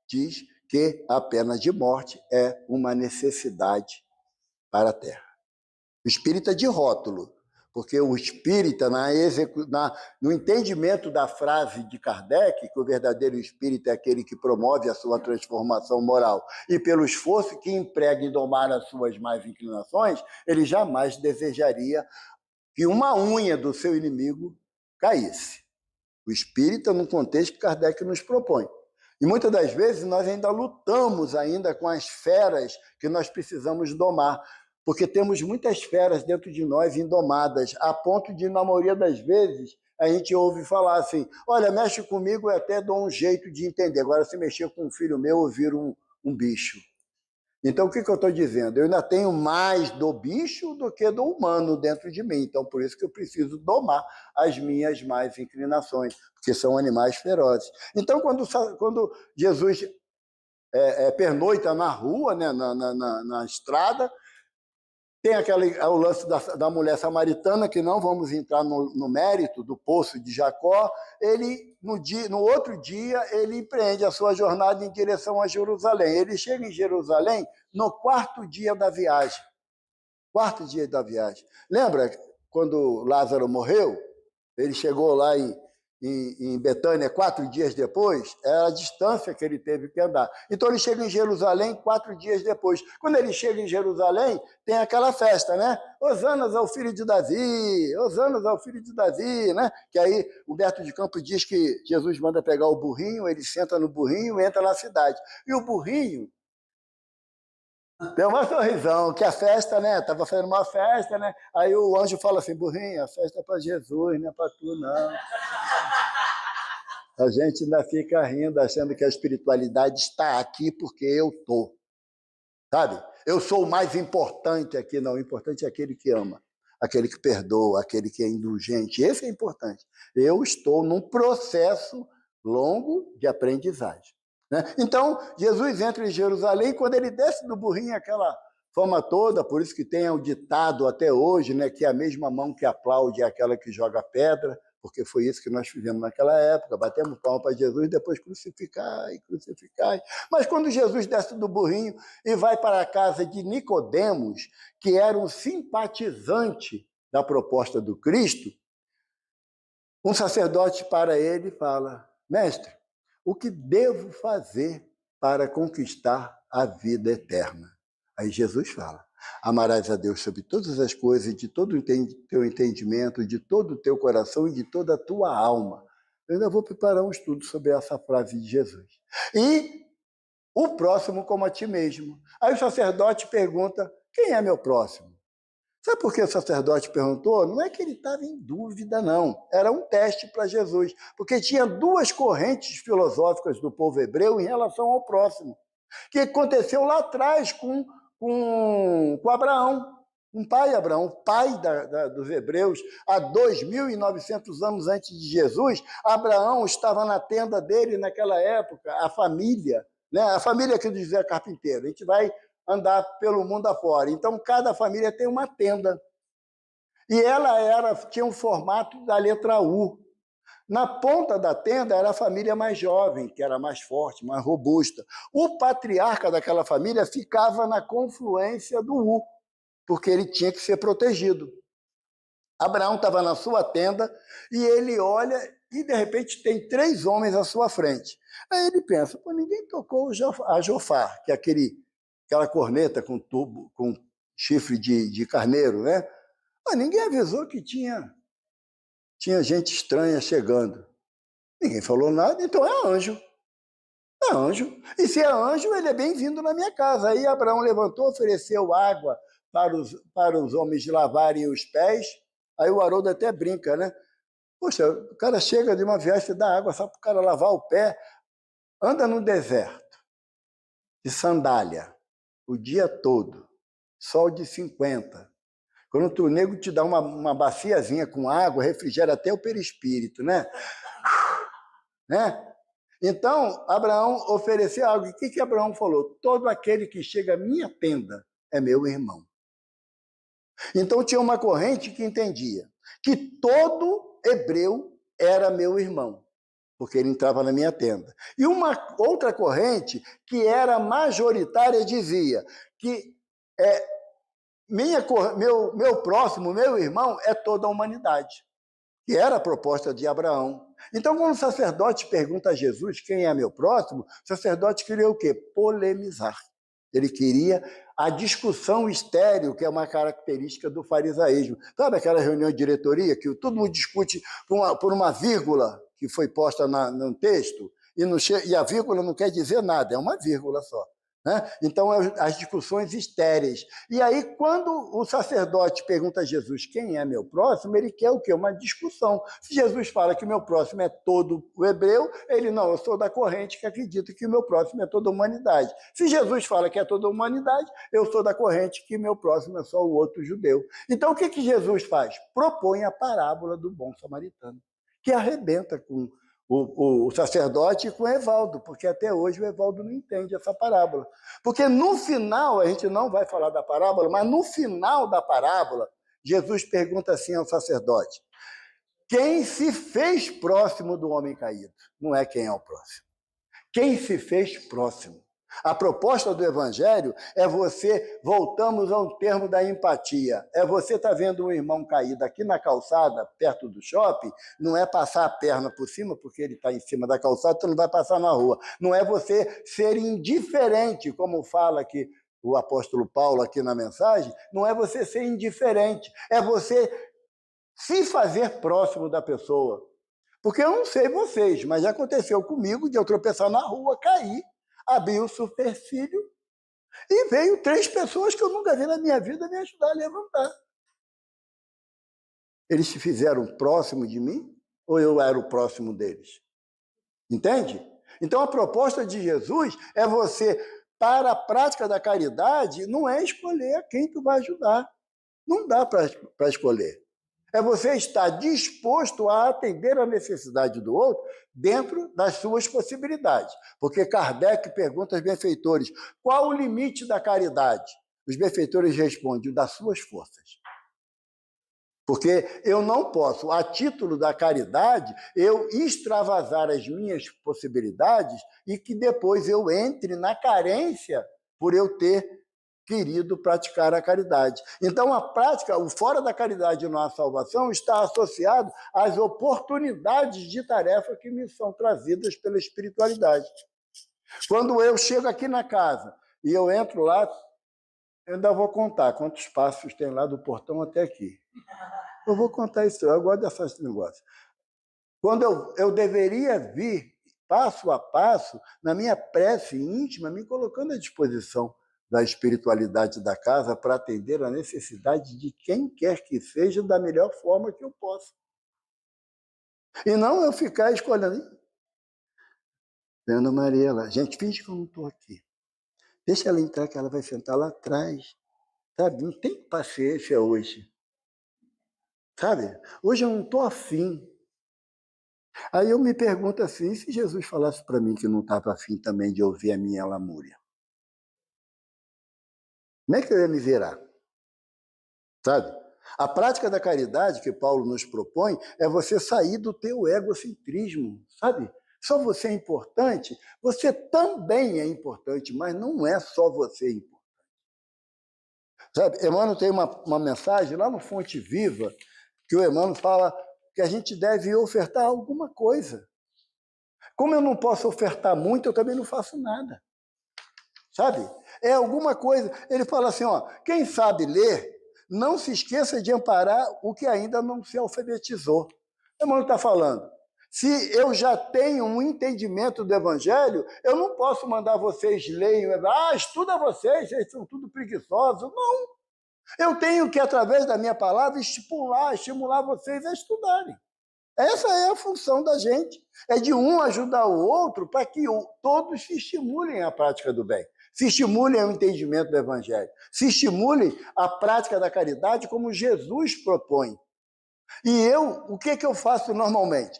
S1: diz que a pena de morte é uma necessidade para a Terra. O espírita de rótulo, porque o espírita, no entendimento da frase de Kardec, que o verdadeiro espírita é aquele que promove a sua transformação moral, e pelo esforço que emprega em domar as suas más inclinações, ele jamais desejaria que uma unha do seu inimigo caísse. O espírita no contexto que Kardec nos propõe. E muitas das vezes nós ainda lutamos ainda com as feras que nós precisamos domar, porque temos muitas feras dentro de nós indomadas, a ponto de, na maioria das vezes, a gente ouve falar assim, olha, mexe comigo e até dou um jeito de entender. Agora, se mexer com um filho meu, eu viro um bicho. Então, o que eu estou dizendo? Eu ainda tenho mais do bicho do que do humano dentro de mim. Então, por isso que eu preciso domar as minhas más inclinações, porque são animais ferozes. Então, quando Jesus pernoita na rua, né, na estrada, tem o lance da mulher samaritana, que não vamos entrar no mérito do poço de Jacó. Ele, no outro dia, ele empreende a sua jornada em direção a Jerusalém. Ele chega em Jerusalém no quarto dia da viagem. Quarto dia da viagem. Lembra quando Lázaro morreu? Ele chegou lá em Betânia 4 dias depois, era a distância que ele teve que andar. Então ele chega em Jerusalém 4 dias depois. Quando ele chega em Jerusalém, tem aquela festa, né? Hosanas ao filho de Davi, Hosanas ao filho de Davi, né? Que aí o Humberto de Campos diz que Jesus manda pegar o burrinho, ele senta no burrinho e entra na cidade. E o burrinho deu uma sorrisão, que a festa, né? Estava fazendo uma festa, né? Aí o anjo fala assim, burrinho, a festa é para Jesus, não é para tu, não. A gente ainda fica rindo, achando que a espiritualidade está aqui porque eu estou. Sabe? Eu sou o mais importante aqui. Não, o importante é aquele que ama, aquele que perdoa, aquele que é indulgente. Esse é importante. Eu estou num processo longo de aprendizagem. Né? Então, Jesus entra em Jerusalém, quando ele desce do burrinho, aquela fama toda, por isso que tem o ditado até hoje, né, que a mesma mão que aplaude é aquela que joga pedra, porque foi isso que nós fizemos naquela época, batemos palma para Jesus, depois crucificai, crucificai. Mas quando Jesus desce do burrinho e vai para a casa de Nicodemos, que era um simpatizante da proposta do Cristo, um sacerdote para ele e fala, mestre, o que devo fazer para conquistar a vida eterna? Aí Jesus fala, amarás a Deus sobre todas as coisas, de todo o teu entendimento, de todo o teu coração e de toda a tua alma. Eu ainda vou preparar um estudo sobre essa frase de Jesus. E o próximo como a ti mesmo. Aí o sacerdote pergunta, quem é meu próximo? Sabe por que o sacerdote perguntou? Não é que ele estava em dúvida, não. Era um teste para Jesus, porque tinha duas correntes filosóficas do povo hebreu em relação ao próximo, que aconteceu lá atrás com Abraão, um pai Abraão, pai dos hebreus, há 2.900 anos antes de Jesus. Abraão estava na tenda dele naquela época, a família, né? A família aqui do José Carpinteiro. A gente vai andar pelo mundo afora. Então, cada família tem uma tenda. E ela tinha um formato da letra U. Na ponta da tenda era a família mais jovem, que era mais forte, mais robusta. O patriarca daquela família ficava na confluência do U, porque ele tinha que ser protegido. Abraão estava na sua tenda e ele olha e, de repente, tem 3 homens à sua frente. Aí ele pensa, pô, ninguém tocou a jofar, que é aquela corneta com tubo, com chifre de carneiro, né? Mas ninguém avisou que tinha gente estranha chegando. Ninguém falou nada, então é anjo. É anjo. E se é anjo, ele é bem-vindo na minha casa. Aí Abraão levantou, ofereceu água para os homens lavarem os pés. Aí o Haroldo até brinca, né? Poxa, o cara chega de uma viagem, você dá água só para o cara lavar o pé. Anda no deserto, de sandália, o dia todo, sol de 50. Quando o nego te dá uma baciazinha com água, refrigera até o perispírito, né? Né? Então, Abraão ofereceu algo. E o que Abraão falou? Todo aquele que chega à minha tenda é meu irmão. Então, tinha uma corrente que entendia que todo hebreu era meu irmão, porque ele entrava na minha tenda. E uma outra corrente, que era majoritária, dizia que meu próximo, meu irmão, é toda a humanidade, que era a proposta de Abraão. Então, quando o sacerdote pergunta a Jesus quem é meu próximo, o sacerdote queria o quê? Polemizar. Ele queria a discussão estéril, que é uma característica do farisaísmo. Sabe aquela reunião de diretoria que todo mundo discute por uma vírgula que foi posta no texto, e a vírgula não quer dizer nada, é uma vírgula só. Né? Então, as discussões estéreis. E aí, quando o sacerdote pergunta a Jesus quem é meu próximo, ele quer o quê? Uma discussão. Se Jesus fala que meu próximo é todo o hebreu, ele não, eu sou da corrente que acredita que o meu próximo é toda a humanidade. Se Jesus fala que é toda a humanidade, eu sou da corrente que meu próximo é só o outro judeu. Então, o que Jesus faz? Propõe a parábola do bom samaritano, que arrebenta com o sacerdote com o Evaldo, porque até hoje o Evaldo não entende essa parábola. Porque no final, a gente não vai falar da parábola, mas no final da parábola, Jesus pergunta assim ao sacerdote: quem se fez próximo do homem caído? Não é quem é o próximo. Quem se fez próximo? A proposta do Evangelho é voltamos ao termo da empatia, é você estar vendo um irmão caído aqui na calçada, perto do shopping, não é passar a perna por cima, porque ele está em cima da calçada, então não vai passar na rua. Não é você ser indiferente, como fala aqui o apóstolo Paulo aqui na mensagem, não é você ser indiferente, é você se fazer próximo da pessoa. Porque eu não sei vocês, mas já aconteceu comigo de eu tropeçar na rua, cair, abri o supercílio e veio 3 pessoas que eu nunca vi na minha vida me ajudar a levantar. Eles se fizeram próximo de mim ou eu era o próximo deles? Entende? Então, a proposta de Jesus é você, para a prática da caridade, não é escolher a quem tu vai ajudar. Não dá para escolher. É você estar disposto a atender a necessidade do outro dentro das suas possibilidades. Porque Kardec pergunta aos benfeitores, qual o limite da caridade? Os benfeitores respondem, das suas forças. Porque eu não posso, a título da caridade, eu extravasar as minhas possibilidades e que depois eu entre na carência por eu ter querido praticar a caridade. Então, a prática, o fora da caridade na salvação, está associado às oportunidades de tarefa que me são trazidas pela espiritualidade. Quando eu chego aqui na casa e eu entro lá, eu ainda vou contar quantos passos tem lá do portão até aqui. Eu vou contar isso, eu gosto desses negócios. Quando eu deveria vir, passo a passo, na minha prece íntima, me colocando à disposição da espiritualidade da casa para atender a necessidade de quem quer que seja da melhor forma que eu possa. E não eu ficar escolhendo. Ana Maria lá, gente, finge que eu não estou aqui. Deixa ela entrar que ela vai sentar lá atrás. Sabe, não tem paciência hoje. Sabe, hoje eu não estou afim. Aí eu me pergunto assim, e se Jesus falasse para mim que não estava afim também de ouvir a minha lamúria? Como é que eu ia me virar? Sabe? A prática da caridade que Paulo nos propõe é você sair do teu egocentrismo, sabe? Só você é importante, você também é importante, mas não é só você importante. Sabe, Emmanuel tem uma mensagem lá no Fonte Viva que o Emmanuel fala que a gente deve ofertar alguma coisa. Como eu não posso ofertar muito, eu também não faço nada. Sabe? É alguma coisa. Ele fala assim, ó, quem sabe ler, não se esqueça de amparar o que ainda não se alfabetizou. O Emmanuel está falando. Se eu já tenho um entendimento do Evangelho, eu não posso mandar vocês lerem, estuda vocês são tudo preguiçosos. Não. Eu tenho que, através da minha palavra, estimular vocês a estudarem. Essa é a função da gente. É de um ajudar o outro para que todos se estimulem à prática do bem, se estimulem ao entendimento do Evangelho, se estimulem à prática da caridade como Jesus propõe. E o que eu faço normalmente?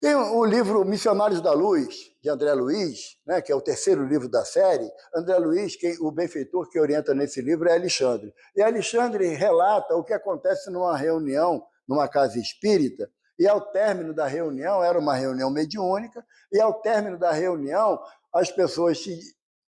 S1: Tem o livro Missionários da Luz, de André Luiz, né, que é o terceiro livro da série. André Luiz, o benfeitor que orienta nesse livro é Alexandre. E Alexandre relata o que acontece numa reunião, numa casa espírita, e ao término da reunião, era uma reunião mediúnica, e ao término da reunião, as pessoas se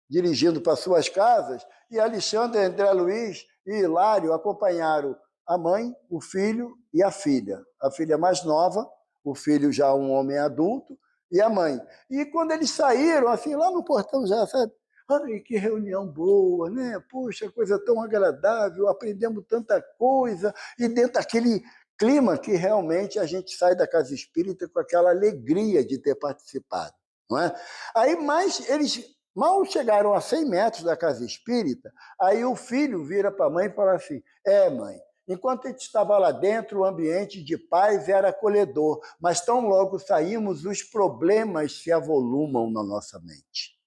S1: dirigindo para suas casas, e Alexandre, André Luiz e Hilário acompanharam a mãe, o filho e a filha mais nova, o filho já um homem adulto, e a mãe. E quando eles saíram, assim, lá no portão já, sabe? Ai, que reunião boa, né? Puxa, coisa tão agradável, aprendemos tanta coisa, e dentro daquele clima que realmente a gente sai da casa espírita com aquela alegria de ter participado, não é? Aí, mas eles mal chegaram a 100 metros da casa espírita, aí o filho vira para a mãe e fala assim, mãe, enquanto a gente estava lá dentro, o ambiente de paz era acolhedor, mas tão logo saímos, os problemas se avolumam na nossa mente.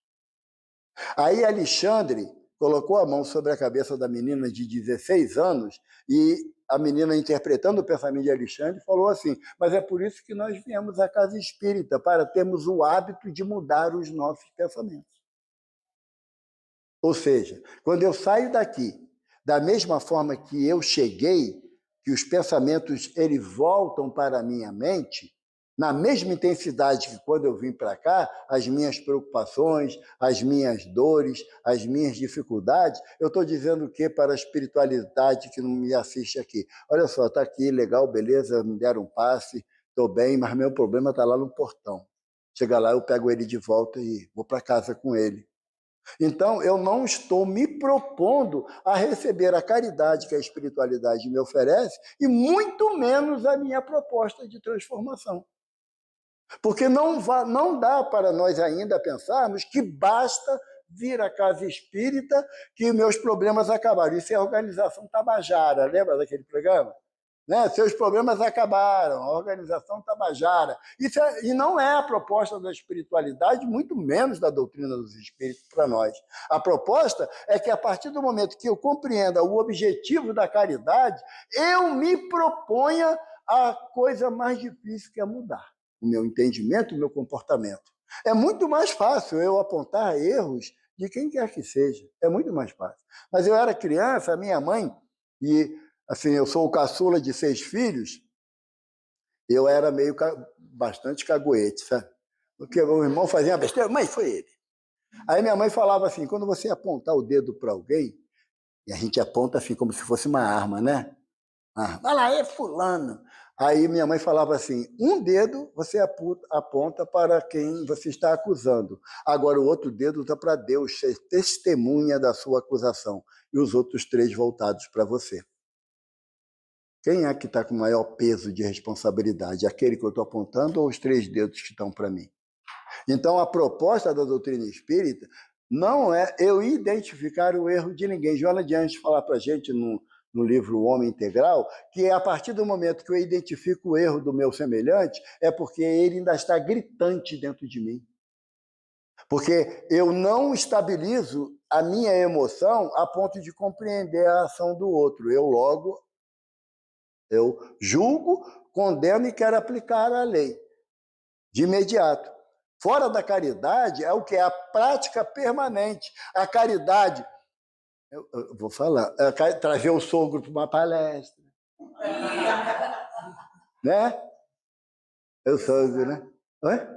S1: Aí Alexandre colocou a mão sobre a cabeça da menina de 16 anos e a menina, interpretando o pensamento de Alexandre, falou assim, mas é por isso que nós viemos à casa espírita, para termos o hábito de mudar os nossos pensamentos. Ou seja, quando eu saio daqui, da mesma forma que eu cheguei, que os pensamentos eles voltam para a minha mente, na mesma intensidade que quando eu vim para cá, as minhas preocupações, as minhas dores, as minhas dificuldades, eu estou dizendo o quê para a espiritualidade que não me assiste aqui? Olha só, está aqui, legal, beleza, me deram um passe, estou bem, mas meu problema está lá no portão. Chega lá, eu pego ele de volta e vou para casa com ele. Então, eu não estou me propondo a receber a caridade que a espiritualidade me oferece e muito menos a minha proposta de transformação. Porque não dá para nós ainda pensarmos que basta vir à casa espírita que meus problemas acabaram. Isso é a organização Tabajara, lembra daquele programa? Né? Seus problemas acabaram, a organização Tabajara. E não é a proposta da espiritualidade, muito menos da doutrina dos espíritos para nós. A proposta é que, a partir do momento que eu compreenda o objetivo da caridade, eu me proponha a coisa mais difícil que é mudar o meu entendimento, o meu comportamento. É muito mais fácil eu apontar erros de quem quer que seja. É muito mais fácil. Mas eu era criança, a minha mãe, e assim, eu sou o caçula de 6 filhos, eu era bastante caguete, sabe? Porque o irmão fazia uma besteira, mãe, foi ele. Aí minha mãe falava assim, quando você apontar o dedo para alguém, e a gente aponta assim como se fosse uma arma, né? Vai lá, é fulano. Aí minha mãe falava assim, um dedo você aponta para quem você está acusando. Agora o outro dedo está para Deus, ser testemunha da sua acusação. E os outros 3 voltados para você. Quem é que está com o maior peso de responsabilidade? Aquele que eu estou apontando ou os 3 dedos que estão para mim? Então, a proposta da doutrina espírita não é eu identificar o erro de ninguém. Joana de Anjos fala para a gente no livro O Homem Integral, que a partir do momento que eu identifico o erro do meu semelhante, é porque ele ainda está gritante dentro de mim. Porque eu não estabilizo a minha emoção a ponto de compreender a ação do outro. Eu julgo, condeno e quero aplicar a lei de imediato. Fora da caridade é o que? É a prática permanente. A caridade, eu vou falar, trazer o sogro para uma palestra. Né? O sogro, né? Oi?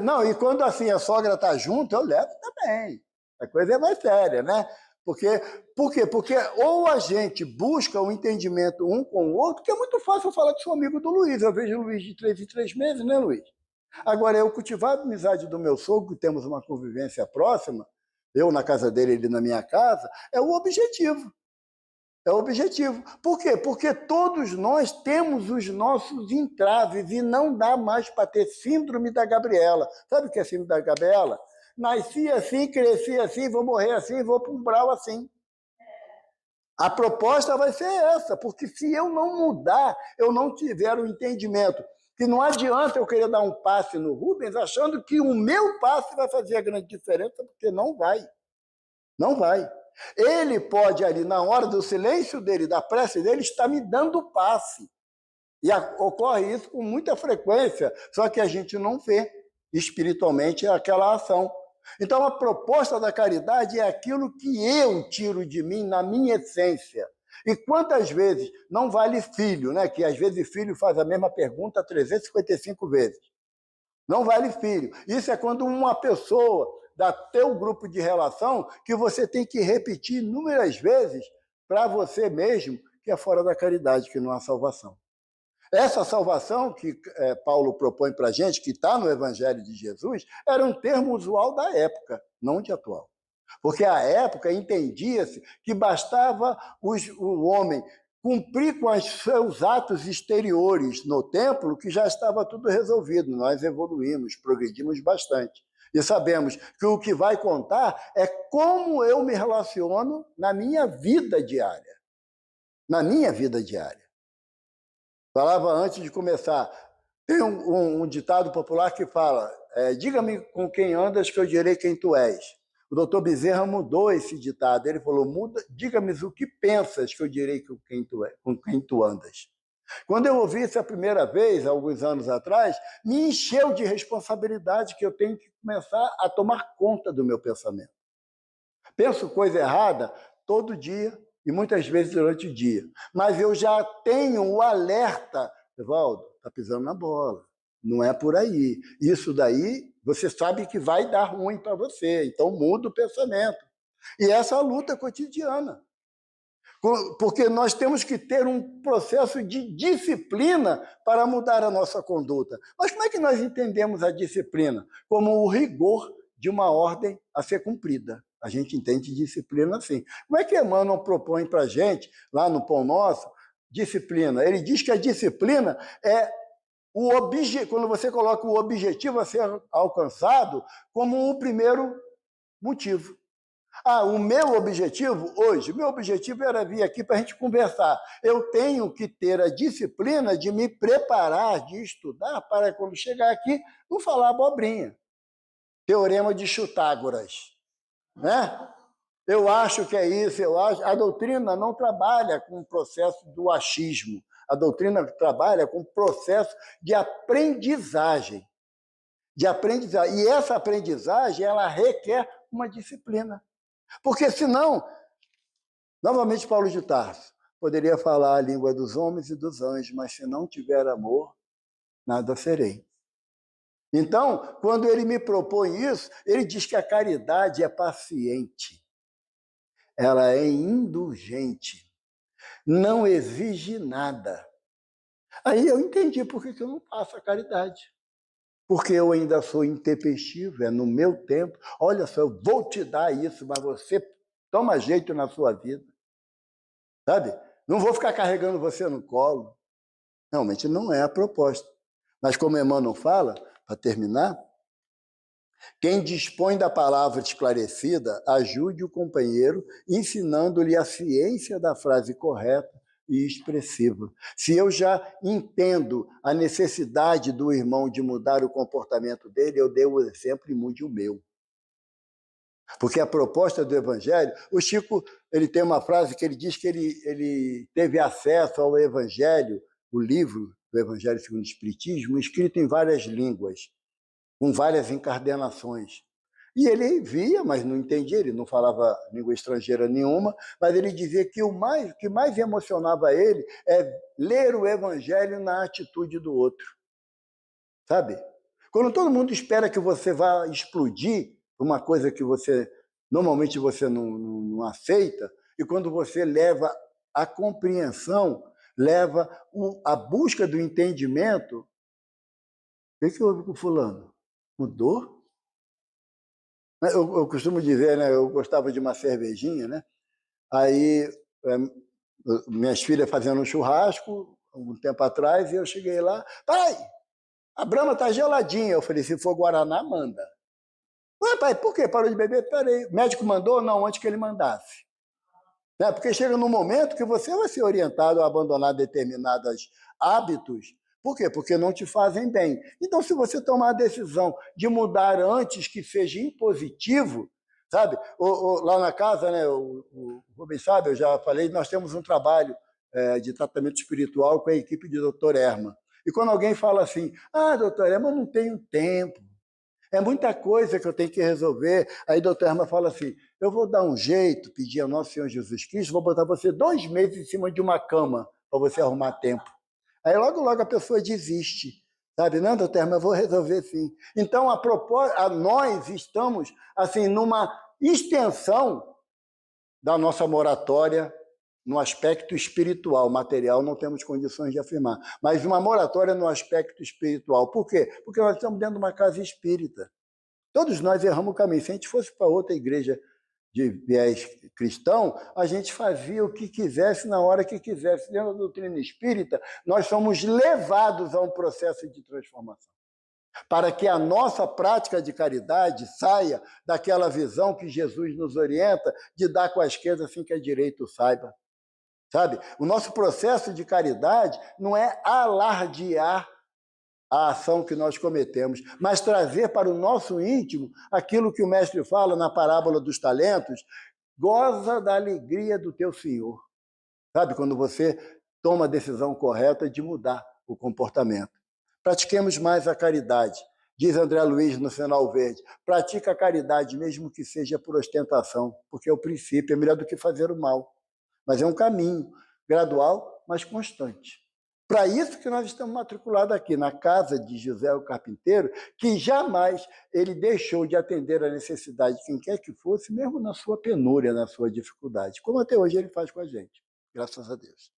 S1: Não, e quando assim a sogra está junto, eu levo também. A coisa é mais séria, né? Porque, por quê? Porque ou a gente busca o entendimento um com o outro, que é muito fácil eu falar que sou amigo do Luiz. Eu vejo o Luiz de 3 em 3 meses, né, Luiz? Agora, eu cultivar a amizade do meu sogro, que temos uma convivência próxima, eu na casa dele, ele na minha casa, é o objetivo. É o objetivo. Por quê? Porque todos nós temos os nossos entraves e não dá mais para ter síndrome da Gabriela. Sabe o que é síndrome da Gabriela? Nasci assim, cresci assim, vou morrer assim, vou para um umbral assim. A proposta vai ser essa, porque se eu não mudar, eu não tiver o entendimento que não adianta eu querer dar um passe no Rubens achando que o meu passe vai fazer a grande diferença, porque não vai. Não vai. Ele pode ali, na hora do silêncio dele, da prece dele, estar me dando passe. E ocorre isso com muita frequência, só que a gente não vê espiritualmente aquela ação. Então, a proposta da caridade é aquilo que eu tiro de mim na minha essência. E quantas vezes não vale filho, né? Que às vezes filho faz a mesma pergunta 355 vezes. Não vale filho. Isso é quando uma pessoa da teu grupo de relação que você tem que repetir inúmeras vezes para você mesmo, que é fora da caridade, que não há salvação. Essa salvação que Paulo propõe para a gente, que está no Evangelho de Jesus, era um termo usual da época, não de atual. Porque à época entendia-se que bastava o homem cumprir com os seus atos exteriores no templo, que já estava tudo resolvido. Nós evoluímos, progredimos bastante. E sabemos que o que vai contar é como eu me relaciono na minha vida diária. Na minha vida diária. Falava antes de começar, tem um ditado popular que fala, diga-me com quem andas que eu direi quem tu és. O doutor Bezerra mudou esse ditado, ele falou, diga-me o que pensas que eu direi com quem tu andas. Quando eu ouvi isso a primeira vez, alguns anos atrás, me encheu de responsabilidade que eu tenho que começar a tomar conta do meu pensamento. Penso coisa errada todo dia e muitas vezes durante o dia. Mas eu já tenho o alerta. Evaldo, está pisando na bola. Não é por aí. Isso daí, você sabe que vai dar ruim para você. Então, muda o pensamento. E essa é a luta cotidiana. Porque nós temos que ter um processo de disciplina para mudar a nossa conduta. Mas como é que nós entendemos a disciplina? Como o rigor de uma ordem a ser cumprida. A gente entende disciplina assim. Como é que Emmanuel propõe para a gente, lá no Pão Nosso, disciplina? Ele diz que a disciplina é quando você coloca o objetivo a ser alcançado como o primeiro motivo. O meu objetivo hoje, meu objetivo era vir aqui para a gente conversar. Eu tenho que ter a disciplina de me preparar, de estudar, para quando chegar aqui, não falar abobrinha. Teorema de Chutágoras. Né? Eu acho que é isso, eu acho. A doutrina não trabalha com o processo do achismo. A doutrina trabalha com o processo de aprendizagem. E essa aprendizagem, ela requer uma disciplina. Porque senão, novamente Paulo de Tarso, poderia falar a língua dos homens e dos anjos, mas se não tiver amor, nada serei. Então, quando ele me propõe isso, ele diz que a caridade é paciente, ela é indulgente, não exige nada. Aí eu entendi por que eu não faço a caridade. Porque eu ainda sou intempestivo, é no meu tempo. Olha só, eu vou te dar isso, mas você toma jeito na sua vida. Sabe? Não vou ficar carregando você no colo. Realmente não é a proposta. Mas como Emmanuel fala, para terminar, quem dispõe da palavra esclarecida, ajude o companheiro, ensinando-lhe a ciência da frase correta e expressiva. Se eu já entendo a necessidade do irmão de mudar o comportamento dele, eu dei o exemplo e mude o meu. Porque a proposta do Evangelho, o Chico ele tem uma frase que ele diz que ele teve acesso ao Evangelho, o livro do Evangelho segundo o Espiritismo, escrito em várias línguas, com várias encardenações. E ele via, mas não entendia, ele não falava língua estrangeira nenhuma, mas ele dizia que o que mais emocionava ele é ler o Evangelho na atitude do outro. Sabe? Quando todo mundo espera que você vá explodir uma coisa que você Normalmente você não aceita, e quando você leva a compreensão, leva a busca do entendimento, o que houve com fulano? Mudou? Eu costumo dizer, né? Eu gostava de uma cervejinha, né? Aí minhas filhas fazendo um churrasco um tempo atrás, e eu cheguei lá, pai, a Brahma tá geladinha. Eu falei, se for Guaraná, manda. Ué, pai, por quê? Parou de beber? Peraí. O médico mandou? Não, antes que ele mandasse. Né? Porque chega num momento que você vai ser orientado a abandonar determinados hábitos. Por quê? Porque não te fazem bem. Então, se você tomar a decisão de mudar antes que seja impositivo, sabe? Lá na casa, né, o Rubens sabe, eu já falei, nós temos um trabalho de tratamento espiritual com a equipe de Dr. Erma. E quando alguém fala assim, doutor Erma, eu não tenho tempo, é muita coisa que eu tenho que resolver. Aí a doutora Erma fala assim, eu vou dar um jeito, pedir a Nosso Senhor Jesus Cristo, vou botar você 2 meses em cima de uma cama para você arrumar tempo. Aí logo, logo a pessoa desiste. Sabe, não, doutora Erma, eu vou resolver sim. Então, nós estamos assim numa extensão da nossa moratória no aspecto espiritual. Material não temos condições de afirmar, mas uma moratória no aspecto espiritual. Por quê? Porque nós estamos dentro de uma casa espírita. Todos nós erramos o caminho. Se a gente fosse para outra igreja de viés cristão, a gente fazia o que quisesse na hora que quisesse. Dentro da doutrina espírita, nós somos levados a um processo de transformação, para que a nossa prática de caridade saia daquela visão que Jesus nos orienta de dar com a esquerda assim que a direita o saiba. Sabe? O nosso processo de caridade não é alardear a ação que nós cometemos, mas trazer para o nosso íntimo aquilo que o mestre fala na parábola dos talentos, goza da alegria do teu Senhor. Sabe? Quando você toma a decisão correta de mudar o comportamento. Pratiquemos mais a caridade. Diz André Luiz no Sinal Verde, pratica a caridade mesmo que seja por ostentação, porque é o princípio, é melhor do que fazer o mal. Mas é um caminho gradual, mas constante. Para isso que nós estamos matriculados aqui, na casa de José o Carpinteiro, que jamais ele deixou de atender a necessidade de quem quer que fosse, mesmo na sua penúria, na sua dificuldade, como até hoje ele faz com a gente, graças a Deus.